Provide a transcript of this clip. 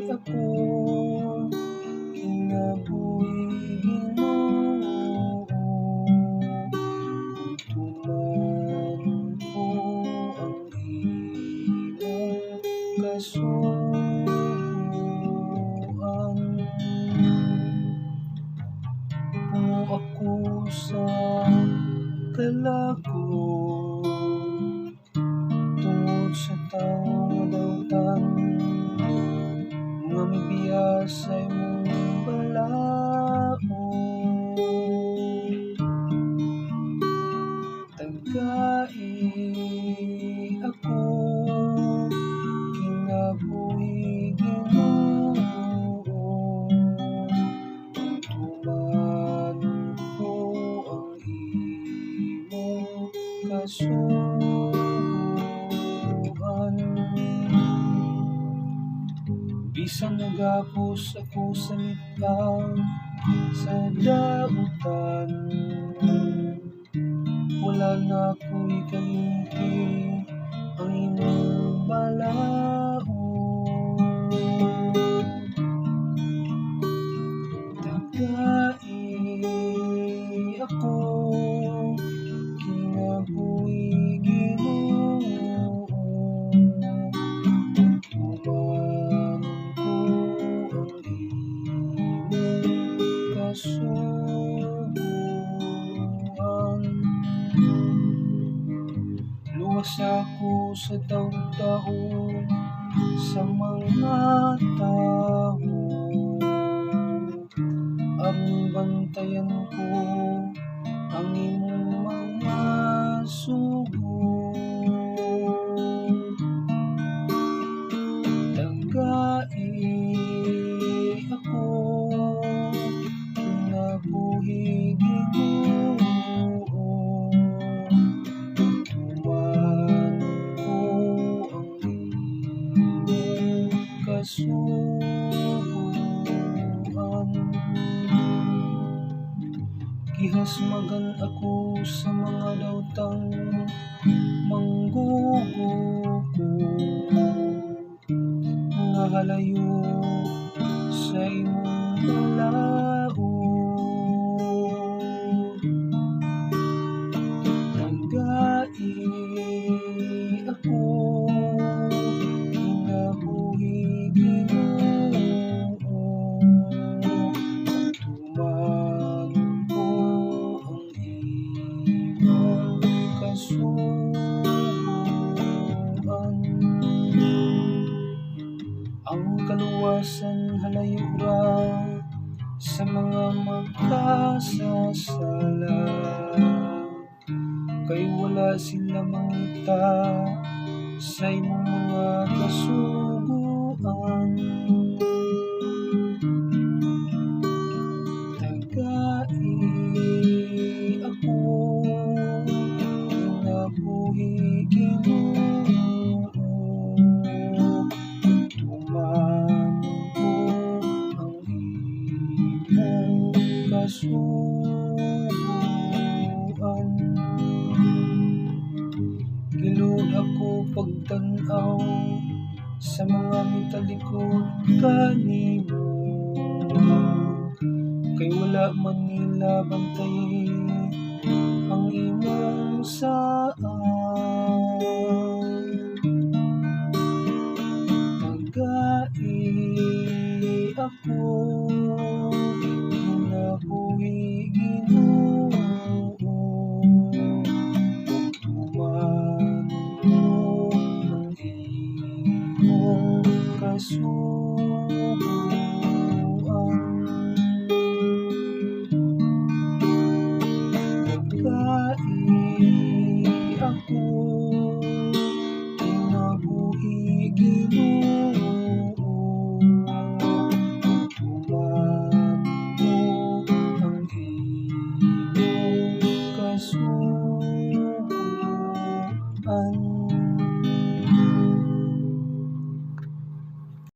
ako kinabuhi Ginoo, tuman ko ang imong kasuoan. Puno ako sa kalago tungod sa taong dautan, nga mibiya sa imong balaod. Tagai ako kinabuhi Ginoo, tuman ko ang imong kasuoan. Bisan nagapos ako sa litang sa dautan, wala na ako'y kalimti ang imong balaod. Tagai ako kinabuhi Ginoo, tuman ko ang imong kasuoan. Luwas ako sa taong-taong sa mga tao, aron bantayan ko ang imong mga sugo. Tagai ako kinabuhi Ginoo, tuman ko ang imong kasuoan. Gihasmagan ako sa mga dautang mangguguko, nga halayo sa imong balaod. Tagai ako kinabuhi Ginoo, tuman ko ang imong kasuoan. Ang kaluwasan halayo ra sa mga magkasasala, kay wala sila mangita sa imong mga kasuguan. Tagai ako kinabuhi Ginoo, tuman ko ang imong kasuoan. Gilud ako pagtan-aw sa mga mitalikod kanimo, kay wala man nila bantay ang imong saan. Tagai ako kinabuhi Ginoo, tuman ko ang imong kasuoan. Tagai ako kinabuhi Ginoo,